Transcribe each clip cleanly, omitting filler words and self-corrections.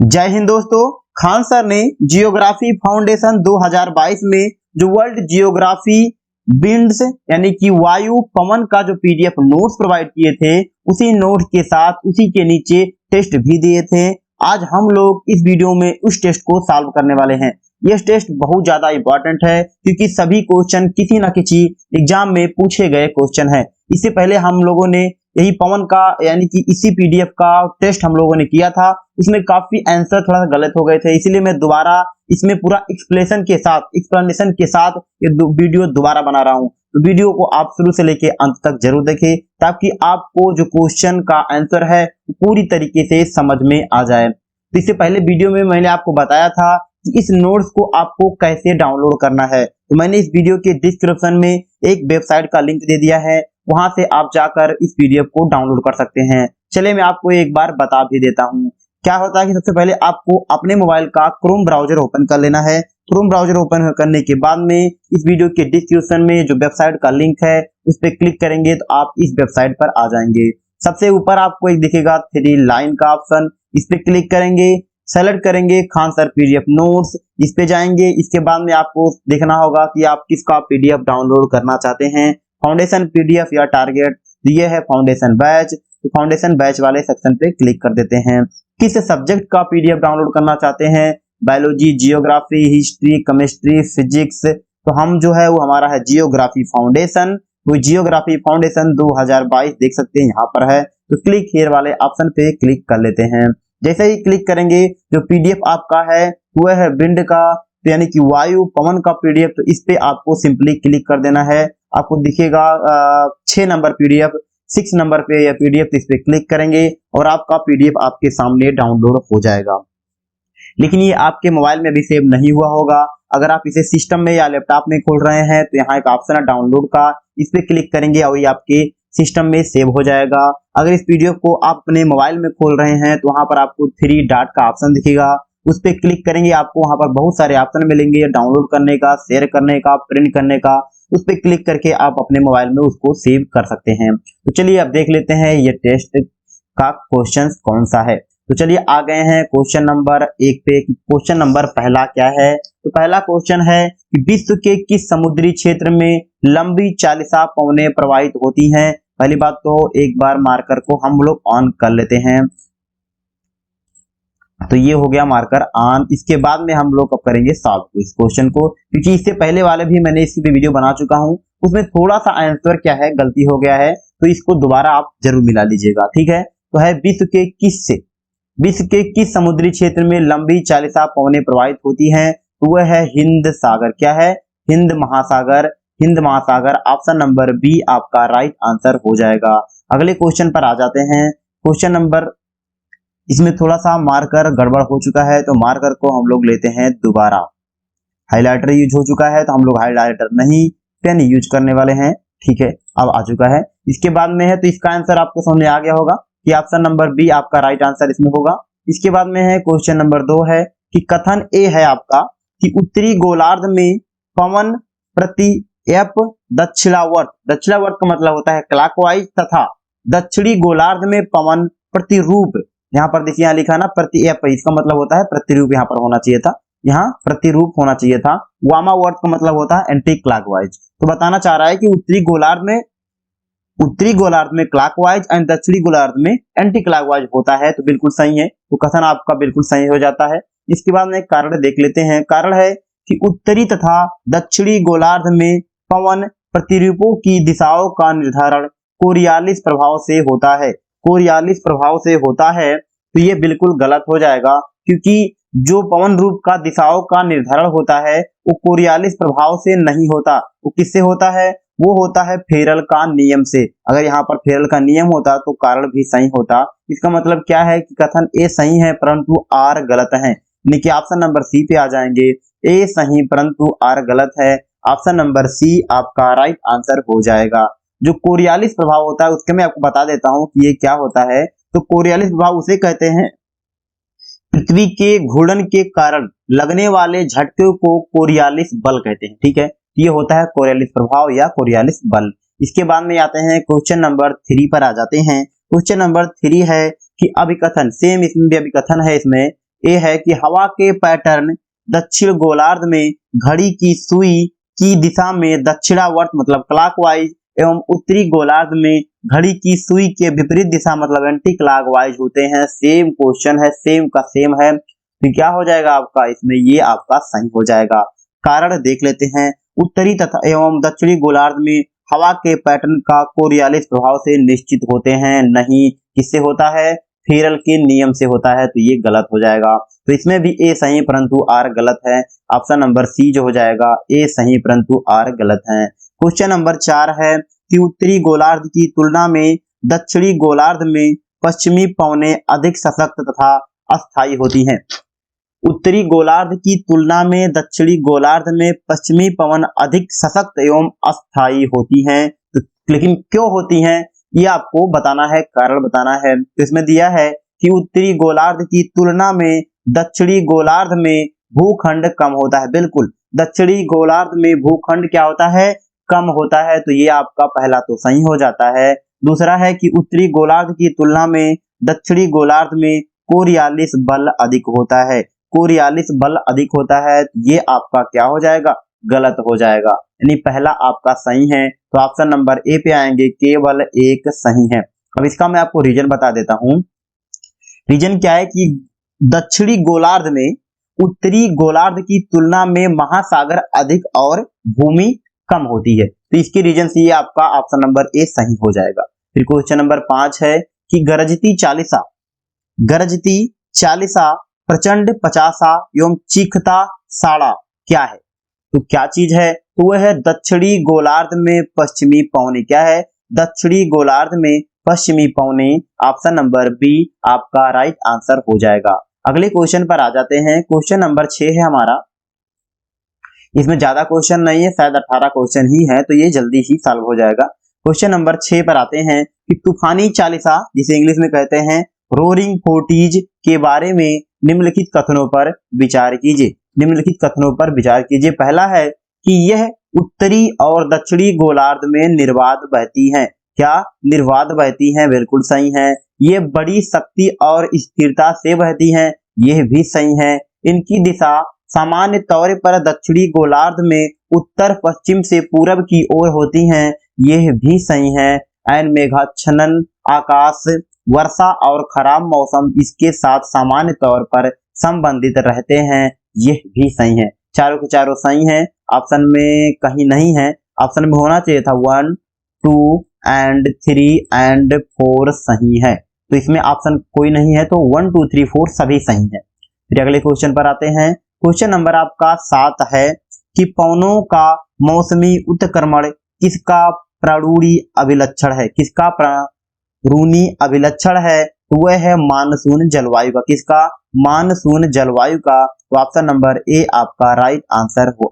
जय हिंद दोस्तों। खान सर ने जियोग्राफी फाउंडेशन 2022 में जो वर्ल्ड जियोग्राफी विंड्स यानी कि वायु पवन का जो पीडीएफ नोट्स प्रोवाइड किए थे, उसी नोट्स के साथ उसी के नीचे टेस्ट भी दिए थे। आज हम लोग इस वीडियो में उस टेस्ट को सॉल्व करने वाले हैं। यह टेस्ट बहुत ज्यादा इंपॉर्टेंट है क्योंकि सभी क्वेश्चन किसी न किसी एग्जाम में पूछे गए क्वेश्चन है। इससे पहले हम लोगों ने यही पवन का यानी कि इसी पीडीएफ का टेस्ट हम लोगों ने किया था, उसमें काफी आंसर थोड़ा सा गलत हो गए थे, इसीलिए मैं दोबारा इसमें पूरा एक्सप्लेनेशन के साथ ये वीडियो दोबारा बना रहा हूं। तो वीडियो को आप शुरू से लेके अंत तक जरूर देखें ताकि आपको जो क्वेश्चन का आंसर है पूरी तरीके से समझ में आ जाए। तो इससे पहले वीडियो में मैंने आपको बताया था कि इस नोट्स को आपको कैसे डाउनलोड करना है, तो मैंने इस वीडियो के डिस्क्रिप्शन में एक वेबसाइट का लिंक दे दिया है, वहां से आप जाकर इस पीडीएफ को डाउनलोड कर सकते हैं। चलिए मैं आपको एक बार बता भी देता हूं। क्या होता है कि सबसे पहले आपको अपने मोबाइल का क्रोम ब्राउजर ओपन कर लेना है। क्रोम ब्राउजर ओपन करने के बाद में इस वीडियो के डिस्क्रिप्शन में जो वेबसाइट का लिंक है उस पर क्लिक करेंगे तो आप इस वेबसाइट पर आ जाएंगे। सबसे ऊपर आपको एक दिखेगा 3 लाइन का ऑप्शन, इस पे क्लिक करेंगे, सेलेक्ट करेंगे खान सर पीडीएफ नोट्स, इस पे जाएंगे। इसके बाद में आपको देखना होगा कि आप किसका पीडीएफ डाउनलोड करना चाहते हैं, फाउंडेशन पीडीएफ या टारगेट। ये है फाउंडेशन बैच, तो फाउंडेशन बैच वाले सेक्शन पे क्लिक कर देते हैं। किस सब्जेक्ट का पीडीएफ डाउनलोड करना चाहते हैं, biology, geography, history, chemistry, physics, तो हम जो है वो हमारा है जियोग्राफी फाउंडेशन। तो जियोग्राफी फाउंडेशन 2022 देख सकते हैं यहाँ पर है, तो क्लिक हियर वाले ऑप्शन पे क्लिक कर लेते हैं। जैसे ही क्लिक करेंगे जो पीडीएफ आपका है वह है विंड का, तो यानी कि वायु पवन का पीडीएफ, तो इस पे आपको सिंपली क्लिक कर देना है। आपको दिखेगा 6 नंबर पीडीएफ, 6 नंबर पे यह पीडीएफ, इस पे क्लिक करेंगे और आपका पीडीएफ आपके सामने डाउनलोड हो जाएगा। लेकिन ये आपके मोबाइल में भी सेव नहीं हुआ होगा। अगर आप इसे सिस्टम में या लैपटॉप में खोल रहे हैं तो यहाँ एक ऑप्शन है डाउनलोड का, इस पे क्लिक करेंगे और ये आपके सिस्टम में सेव हो जाएगा। अगर इस पीडीएफ को आप अपने मोबाइल में खोल रहे हैं तो वहां पर आपको 3 डॉट का ऑप्शन दिखेगा, उस पे क्लिक करेंगे, आपको वहां पर बहुत सारे ऑप्शन मिलेंगे, डाउनलोड करने का, शेयर करने का, प्रिंट करने का। उस पे क्लिक करके आप अपने मोबाइल में उसको सेव कर सकते हैं। तो चलिए अब देख लेते हैं ये टेस्ट का क्वेश्चन कौन सा है। तो चलिए आ गए हैं क्वेश्चन नंबर 1 पे। क्वेश्चन नंबर पहला क्या है, तो पहला क्वेश्चन है कि विश्व के किस समुद्री क्षेत्र में लंबी चालिसा पवनें प्रवाहित होती हैं। पहली बात तो एक बार मार्कर को हम लोग ऑन कर लेते हैं, तो ये हो गया मार्कर ऑन। इसके बाद में हम लोग अब करेंगे सॉल्व इस क्वेश्चन को, क्योंकि इससे पहले वाले भी मैंने इसकी वीडियो बना चुका हूं, उसमें थोड़ा सा आंसर क्या है गलती हो गया है, तो इसको दोबारा आप जरूर मिला लीजिएगा, ठीक है। तो है विश्व के किस समुद्री क्षेत्र में लंबी चालिसा पवनें प्रवाहित होती हैं, तो वह है हिंद सागर। क्या है, हिंद महासागर। हिंद महासागर ऑप्शन नंबर बी आपका राइट आंसर हो जाएगा। अगले क्वेश्चन पर आ जाते हैं। क्वेश्चन नंबर, इसमें थोड़ा सा मार्कर गड़बड़ हो चुका है तो मार्कर को हम लोग लेते हैं दोबारा। हाइलाइटर यूज हो चुका है तो हम लोग हाइलाइटर नहीं पेन यूज करने वाले हैं, ठीक है। अब आ चुका है, इसके बाद में है, तो इसका आंसर आपको समझ में आ गया होगा कि ऑप्शन नंबर बी आपका राइट आंसर इसमें होगा। इसके बाद में है क्वेश्चन नंबर 2 है कि कथन ए है आपका कि उत्तरी गोलार्ध में पवन प्रति एप दक्षिणावर्त का मतलब होता है क्लॉकवाइज, तथा दक्षिणी गोलार्ध में पवन प्रतिरूप, यहाँ पर देखिए यहाँ लिखा ना प्रति एप, इसका मतलब होता है प्रतिरूप, यहाँ पर होना चाहिए था, यहाँ प्रतिरूप होना चाहिए था। वामावर्त का मतलब होता है एंटी क्लॉकवाइज। तो बताना चाह रहा है कि उत्तरी गोलार्ध में क्लॉकवाइज एंड दक्षिणी गोलार्ध में एंटी क्लॉकवाइज होता है, तो बिल्कुल सही है, तो कथन आपका बिल्कुल सही हो जाता है। इसके बाद में कारण देख लेते हैं। कारण है कि उत्तरी तथा दक्षिणी गोलार्ध में पवन प्रतिरूपों की दिशाओं का निर्धारण कोरियालिस प्रभाव से होता है। कोरियालिस प्रभाव से होता है, तो ये बिल्कुल गलत हो जाएगा, क्योंकि जो पवन रूप का दिशाओं का निर्धारण होता है वो कोरियालिस प्रभाव से नहीं होता, वो किससे होता है, वो होता है फेरल का नियम से। अगर यहाँ पर फेरल का नियम होता तो कारण भी सही होता। इसका मतलब क्या है कि कथन ए सही है परंतु आर गलत है। यानी ऑप्शन नंबर सी पे आ जाएंगे, ए सही परंतु आर गलत है। ऑप्शन नंबर सी आपका राइट आंसर हो जाएगा। जो कोरियालिस प्रभाव होता है उसके मैं आपको बता देता हूं कि ये क्या होता है। तो कोरियालिस प्रभाव उसे कहते हैं पृथ्वी के घूर्णन के कारण लगने वाले झटके को कोरियालिस बल कहते हैं, ठीक है। ये होता है कोरियालिस प्रभाव या कोरियालिस बल। इसके बाद में आते हैं क्वेश्चन नंबर 3 पर आ जाते हैं। क्वेश्चन नंबर 3 है कि अभिकथन, सेम इसमें भी अभिकथन है, इसमें ए है कि हवा के पैटर्न दक्षिण गोलार्ध में घड़ी की सुई की दिशा में दक्षिणावर्त मतलब क्लॉकवाइज एवं उत्तरी गोलार्ध में घड़ी की सुई के विपरीत दिशा मतलब एंटी क्लॉकवाइज होते हैं। सेम क्वेश्चन है, सेम का सेम है, तो क्या हो जाएगा आपका इसमें, ये आपका सही हो जाएगा। कारण देख लेते हैं, उत्तरी तथा एवं दक्षिणी गोलार्ध में हवा के पैटर्न का कोरियालिस प्रभाव से निश्चित होते हैं, नहीं, किससे होता है, फेरल के नियम से होता है, तो ये गलत हो जाएगा। तो इसमें भी ए सही परंतु आर गलत है। ऑप्शन नंबर सी जो हो जाएगा ए सही परंतु आर गलत है। क्वेश्चन नंबर 4 है कि उत्तरी गोलार्ध की तुलना में दक्षिणी गोलार्ध में पश्चिमी पवनें अधिक सशक्त तथा अस्थायी होती हैं। उत्तरी गोलार्ध की तुलना में दक्षिणी गोलार्ध में पश्चिमी पवन अधिक सशक्त एवं अस्थायी होती हैं, तो लेकिन क्यों होती हैं ये आपको बताना है, कारण बताना है। तो इसमें दिया है कि उत्तरी गोलार्ध की तुलना में दक्षिणी गोलार्ध में भूखंड कम होता है। बिल्कुल, दक्षिणी गोलार्ध में भूखंड क्या होता है, कम होता है, तो ये आपका पहला तो सही हो जाता है। दूसरा है कि उत्तरी गोलार्ध की तुलना में दक्षिणी गोलार्ध में कोरियालिस बल अधिक होता है, कोरियालिस बल अधिक होता है, ये आपका क्या हो जाएगा, गलत हो जाएगा, यानी पहला आपका सही है। तो ऑप्शन नंबर ए पे आएंगे, केवल एक सही है। अब इसका मैं आपको रीजन बता देता हूं। रीजन क्या है कि दक्षिणी गोलार्ध में उत्तरी गोलार्ध की तुलना में महासागर अधिक और भूमि कम होती है, तो इसके रीजन से ये आपका ऑप्शन नंबर ए सही हो जाएगा। फिर क्वेश्चन नंबर 5 है कि गरजती चालीसा प्रचंड पचासा एवं चीखता साड़ा क्या है, तो क्या चीज है, तो वह है दक्षिणी गोलार्ध में पश्चिमी पवने, क्या है, दक्षिणी गोलार्ध में पश्चिमी पवने। ऑप्शन नंबर बी आपका राइट आंसर हो जाएगा। अगले क्वेश्चन पर आ जाते हैं। क्वेश्चन नंबर 6 है हमारा, इसमें ज्यादा क्वेश्चन नहीं है, शायद 18 क्वेश्चन ही है, तो ये जल्दी ही सॉल्व हो जाएगा। क्वेश्चन नंबर 6 पर आते हैं कि तूफानी चालीसा जिसे इंग्लिश में कहते हैं रोरिंग फोर्टीज के बारे में निम्नलिखित कथनों पर विचार कीजिए। निम्नलिखित कथनों पर विचार कीजिए। पहला है कि यह उत्तरी और दक्षिणी गोलार्ध में निर्बाध बहती हैं, क्या निर्बाध बहती हैं, बिल्कुल सही है। ये बड़ी शक्ति और स्थिरता से बहती हैं, यह भी सही है। इनकी दिशा सामान्य तौर पर दक्षिणी गोलार्ध में उत्तर पश्चिम से पूरब की ओर होती हैं, यह भी सही है। एन मेघाच्छन्न आकाश, वर्षा और खराब मौसम इसके साथ सामान्य तौर पर संबंधित रहते हैं, यह भी सही है। चारों के चारों सही हैं, ऑप्शन में कहीं नहीं है, ऑप्शन में होना चाहिए था 1, 2 एंड 3 एंड 4 सही है, तो इसमें ऑप्शन कोई नहीं है, तो 1, 2, 3, 4 सभी सही है। फिर अगले क्वेश्चन पर आते हैं। क्वेश्चन नंबर आपका 7 है कि पवनों का मौसमी उत्क्रमण किसका प्रारूणी अभिलक्षण है, किसका प्रारूणी अभिलक्षण है, तो वह है मानसून जलवायु का, किसका, मानसून जलवायु का। तो ऑप्शन नंबर ए आपका राइट आंसर हो,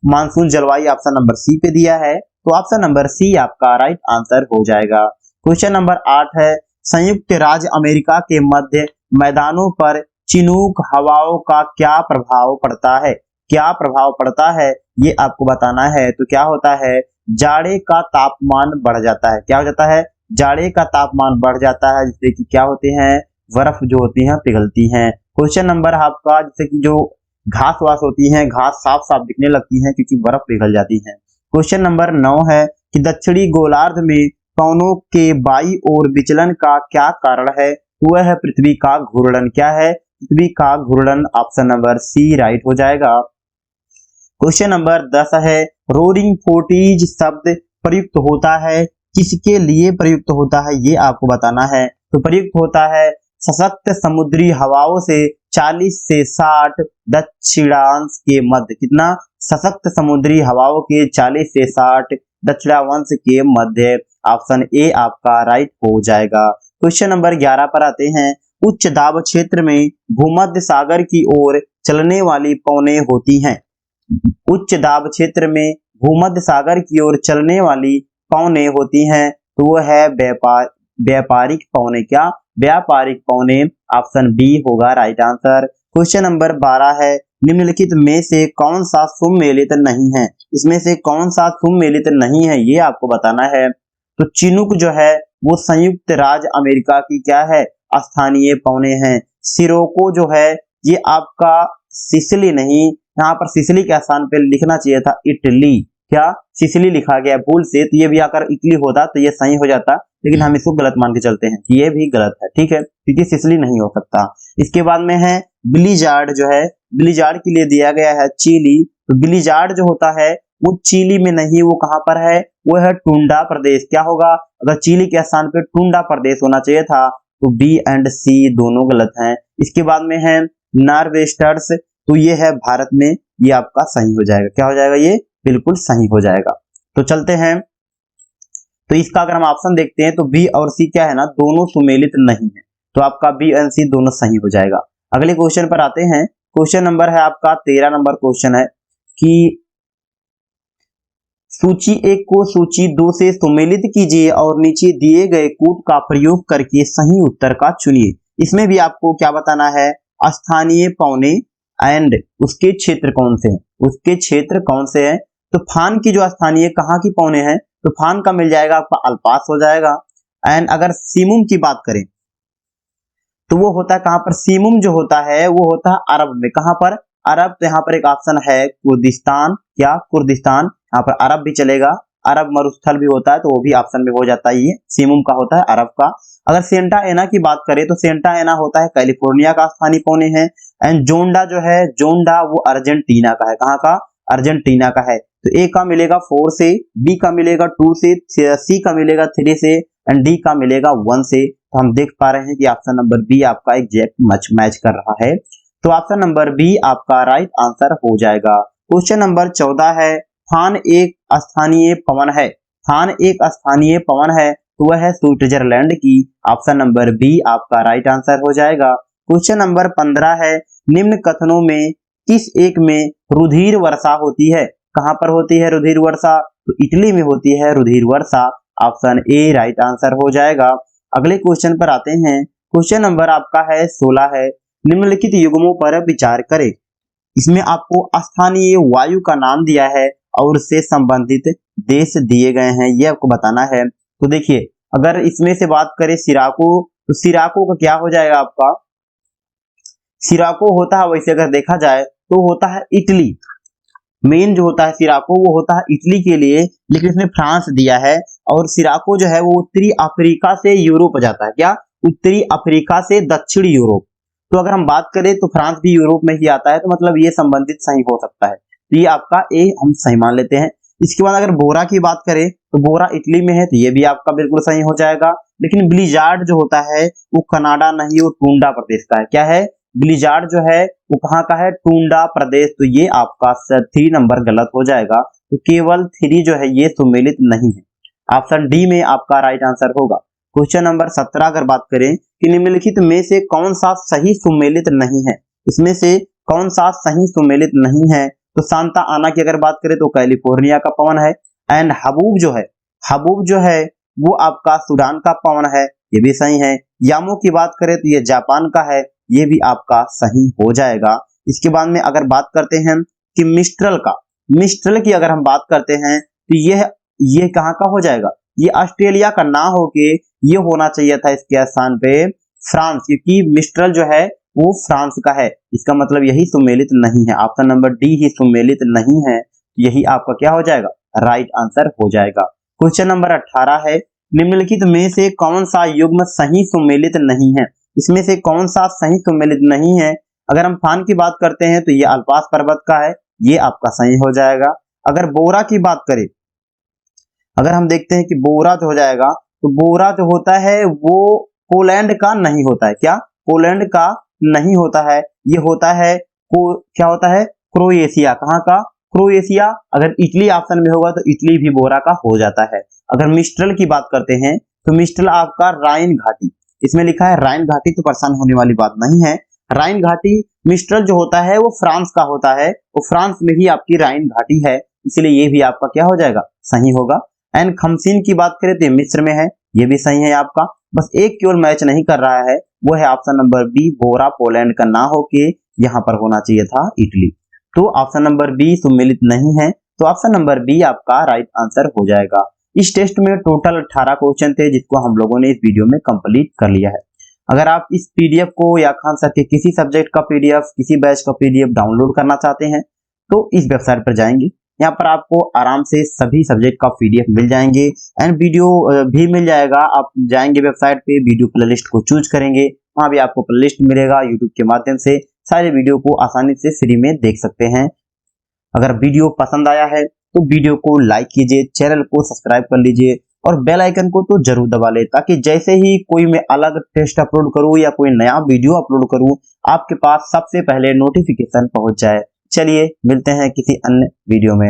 मानसून जलवायु ऑप्शन नंबर सी पे दिया है, तो ऑप्शन नंबर सी आपका राइट आंसर हो जाएगा। क्वेश्चन नंबर 8 है संयुक्त राज्य अमेरिका के मध्य मैदानों पर चिनूक हवाओं का क्या प्रभाव पड़ता है, क्या प्रभाव पड़ता है ये आपको बताना है। तो क्या होता है, जाड़े का तापमान बढ़ जाता है, क्या हो जाता है, जाड़े का तापमान बढ़ जाता है, जिससे कि क्या होते हैं, बर्फ जो होती है पिघलती हैं। क्वेश्चन नंबर आपका जैसे कि जो घास वास होती है, घास साफ साफ दिखने लगती है क्योंकि बर्फ पिघल जाती है। क्वेश्चन नंबर 9 है कि दक्षिणी गोलार्ध में पवनों के बाई ओर विचलन का क्या कारण है, वह है पृथ्वी का घूर्णन, क्या है, पृथ्वी का घूर्णन। ऑप्शन नंबर सी राइट हो जाएगा। क्वेश्चन नंबर 10 है रोरिंग फोर्टीज शब्द प्रयुक्त होता है, किसके लिए प्रयुक्त होता है ये आपको बताना है। तो प्रयुक्त होता है सशक्त समुद्री हवाओं से 40 से 60 दक्षिणांश के मध्य, कितना, सशक्त समुद्री हवाओं के 40 से 60 दक्षिणांश के मध्य। ऑप्शन ए आपका राइट हो जाएगा। क्वेश्चन नंबर 11 पर आते हैं। उच्च दाब क्षेत्र में भूमध्य सागर की ओर चलने वाली पवनें होती हैं, उच्च दाब क्षेत्र में भूमध्य सागर की ओर चलने वाली पवनें होती हैं, तो वह है व्यापारिक पवनें, क्या, व्यापारिक पवनें। ऑप्शन बी होगा राइट आंसर। क्वेश्चन नंबर 12 है निम्नलिखित में से कौन सा सुमेलित नहीं है, इसमें से कौन सा सुमेलित नहीं है ये आपको बताना है। तो चिनूक जो है वो संयुक्त राज्य अमेरिका की क्या है, स्थानीय पवनें हैं, सिरोको जो है ये आपका सिसिली नहीं, यहाँ पर सिसिली के स्थान पे लिखना चाहिए था इटली, क्या सिसिली लिखा गया भूल से, तो ये भी आकर इटली होता तो ये सही हो जाता, लेकिन हम इसको गलत मान के चलते हैं, ये भी गलत है, ठीक है, क्योंकि सिसिली नहीं हो सकता। इसके बाद में है ब्लिजार्ड जो है, ब्लिजार्ड के लिए दिया गया है चिली, तो ब्लिजार्ड जो होता है वो चिली में नहीं, वो कहां पर है, वो है टुंडा प्रदेश। क्या होगा, अगर चिली के स्थान पे टुंडा प्रदेश होना चाहिए था, तो बी एंड सी दोनों गलत हैं। इसके बाद में है नॉर्वेस्टर्स, तो ये है भारत में, ये आपका सही हो जाएगा, क्या हो जाएगा, ये बिल्कुल सही हो जाएगा। तो चलते हैं, तो इसका अगर हम ऑप्शन देखते हैं तो बी और सी क्या है ना, दोनों सुमेलित नहीं है, तो आपका बी एंड सी दोनों सही हो जाएगा। अगले क्वेश्चन पर आते हैं, क्वेश्चन नंबर है आपका 13 नंबर क्वेश्चन है कि सूची 1 को सूची 2 से सुमेलित कीजिए और नीचे दिए गए कूट का प्रयोग करके सही उत्तर का चुनिए। इसमें भी आपको क्या बताना है, स्थानीय पौने एंड उसके क्षेत्र कौन से हैं, उसके क्षेत्र कौन से हैं। तो फान की जो स्थानीय कहाँ की पौने हैं, तो फान का मिल जाएगा आपका अल्पास हो जाएगा। एंड अगर सीमुम की बात करें तो वो होता है कहां पर, सीमुम जो होता है वो होता है अरब में, कहां पर, अरब। तो यहाँ पर एक ऑप्शन है कुर्दिस्तान, क्या कुर्दिस्तान, यहाँ पर अरब भी चलेगा, अरब मरुस्थल भी होता है, तो वो भी ऑप्शन में हो जाता है, ये सीमुम का होता है अरब का। अगर सेंटा एना की बात करें तो सेंटा एना होता है कैलिफोर्निया का स्थानीय पौने है। एंड जोंडा जो है, जोंडा वो अर्जेंटीना का है, कहाँ का, अर्जेंटीना का है। तो ए का मिलेगा 4 से, बी का मिलेगा 2 से, सी का मिलेगा 3 से, एंड डी का मिलेगा 1 से। तो हम देख पा रहे हैं कि ऑप्शन नंबर बी आपका एग्जैक्ट मैच कर रहा है, तो ऑप्शन नंबर बी आपका राइट आंसर हो जाएगा। क्वेश्चन नंबर 14 है, फान एक स्थानीय पवन है, फान एक स्थानीय पवन है, तो वह है स्विट्जरलैंड की, ऑप्शन नंबर बी आपका राइट आंसर हो जाएगा। क्वेश्चन नंबर 15 है, निम्न कथनों में किस एक में रुधिर वर्षा होती है, कहां पर होती है रुधिर वर्षा, तो इटली में होती है रुधिर वर्षा, ऑप्शन ए राइट आंसर हो जाएगा। अगले क्वेश्चन पर आते हैं, क्वेश्चन नंबर आपका है 16 है, निम्नलिखित युग्मों पर विचार करें। इसमें आपको स्थानीय वायु का नाम दिया है और उससे संबंधित देश दिए गए हैं, ये आपको बताना है। तो देखिए अगर इसमें से बात करें सिराको, तो सिराको का क्या हो जाएगा आपका, सिराको होता है वैसे अगर देखा जाए तो होता है इटली, मेन जो होता है सिराको वो होता है इटली के लिए, लेकिन इसमें फ्रांस दिया है। और सिराको जो है वो उत्तरी अफ्रीका से यूरोप जाता है, क्या, उत्तरी अफ्रीका से दक्षिण यूरोप। तो अगर हम बात करें तो फ्रांस भी यूरोप में ही आता है, तो मतलब ये संबंधित सही हो सकता है, तो ये आपका ए हम सही मान लेते हैं। इसके बाद अगर बोरा की बात करें तो बोरा इटली में है, तो ये भी आपका बिल्कुल सही हो जाएगा। लेकिन ब्लिजार्ड जो होता है वो कनाडा नहीं, वो टुंडा प्रदेश का है, क्या है, ब्लिजार्ड जो है वो कहाँ का है, टुंडा प्रदेश, तो ये आपका 3 नंबर गलत हो जाएगा। तो केवल 3 जो है ये सुमेलित नहीं है, ऑप्शन डी में आपका राइट आंसर होगा। क्वेश्चन नंबर 17 अगर बात करें कि निम्नलिखित में से कौन सा सही सुमेलित नहीं है, इसमें से कौन सा सही सुमेलित नहीं है, तो सांता आना की अगर बात करें तो कैलिफोर्निया का पवन है। एंड हबूब जो है, हबूब जो है वो आपका सूडान का पवन है, ये भी सही है। यामो की बात करें तो ये जापान का है, ये भी आपका सही हो जाएगा। इसके बाद में अगर बात करते हैं कि मिस्ट्रल का, मिस्ट्रल की अगर हम बात करते हैं तो ये कहाँ का हो जाएगा, ये ऑस्ट्रेलिया का ना होके ये होना चाहिए था इसके स्थान पे फ्रांस, क्योंकि मिस्ट्रल जो है वो फ्रांस का है, इसका मतलब यही सुमेलित नहीं है, ऑप्शन नंबर डी ही सुमेलित नहीं है, यही आपका क्या हो जाएगा, राइट आंसर हो जाएगा। क्वेश्चन नंबर 18 है, निम्नलिखित में से कौन सा युग्म सही सुमेलित नहीं है, इसमें से कौन सा सही सुमेलित नहीं है। अगर हम फान की बात करते हैं तो ये अल्पास पर्वत का है, ये आपका सही हो जाएगा। अगर बोरा की बात करें, अगर हम देखते हैं कि बोरा जो हो जाएगा, तो बोरा जो होता है वो पोलैंड का नहीं होता है, क्या, पोलैंड का नहीं होता है, ये होता है क्या होता है, क्रोएशिया, कहाँ का, क्रोएशिया। अगर इटली ऑप्शन में होगा तो इटली भी बोरा का हो जाता है। अगर मिस्ट्रल की बात करते हैं तो मिस्ट्रल आपका राइन घाटी, इसमें लिखा है राइन घाटी, तो परेशान होने वाली बात नहीं है। राइन घाटी मिस्ट्रल जो होता है वो फ्रांस का होता है, वो फ्रांस में ही आपकी राइन घाटी है, इसलिए ये भी आपका क्या हो जाएगा, सही होगा। एंड खमसीन की बात करें तो मिस्र में है, ये भी सही है आपका। बस एक केवल मैच नहीं कर रहा है, वो है ऑप्शन नंबर बी, बोरा पोलैंड का ना होके यहाँ पर होना चाहिए था इटली, तो ऑप्शन नंबर बी सुमेलित नहीं है, तो ऑप्शन नंबर बी आपका राइट आंसर हो जाएगा। इस टेस्ट में टोटल 18 क्वेश्चन थे जिसको हम लोगों ने इस वीडियो में कंप्लीट कर लिया है। अगर आप इस पीडीएफ को या खान सर के किसी सब्जेक्ट का पीडीएफ, किसी बैच का पीडीएफ डाउनलोड करना चाहते हैं तो इस वेबसाइट पर जाएंगे। यहाँ पर आपको आराम से सभी सब्जेक्ट का पीडीएफ मिल जाएंगे एंड वीडियो भी मिल जाएगा। आप जाएंगे वेबसाइट पे, वीडियो प्लेलिस्ट को चूज करेंगे, वहां भी आपको प्लेलिस्ट मिलेगा। यूट्यूब के माध्यम से सारे वीडियो को आसानी से फ्री में देख सकते हैं। अगर वीडियो पसंद आया है तो वीडियो को लाइक कीजिए, चैनल को सब्सक्राइब कर लीजिए और बेल आइकन को तो जरूर दबा ले, ताकि जैसे ही कोई मैं अलग टेस्ट अपलोड करूं या कोई नया वीडियो अपलोड करूं आपके पास सबसे पहले नोटिफिकेशन पहुंच जाए। चलिए मिलते हैं किसी अन्य वीडियो में।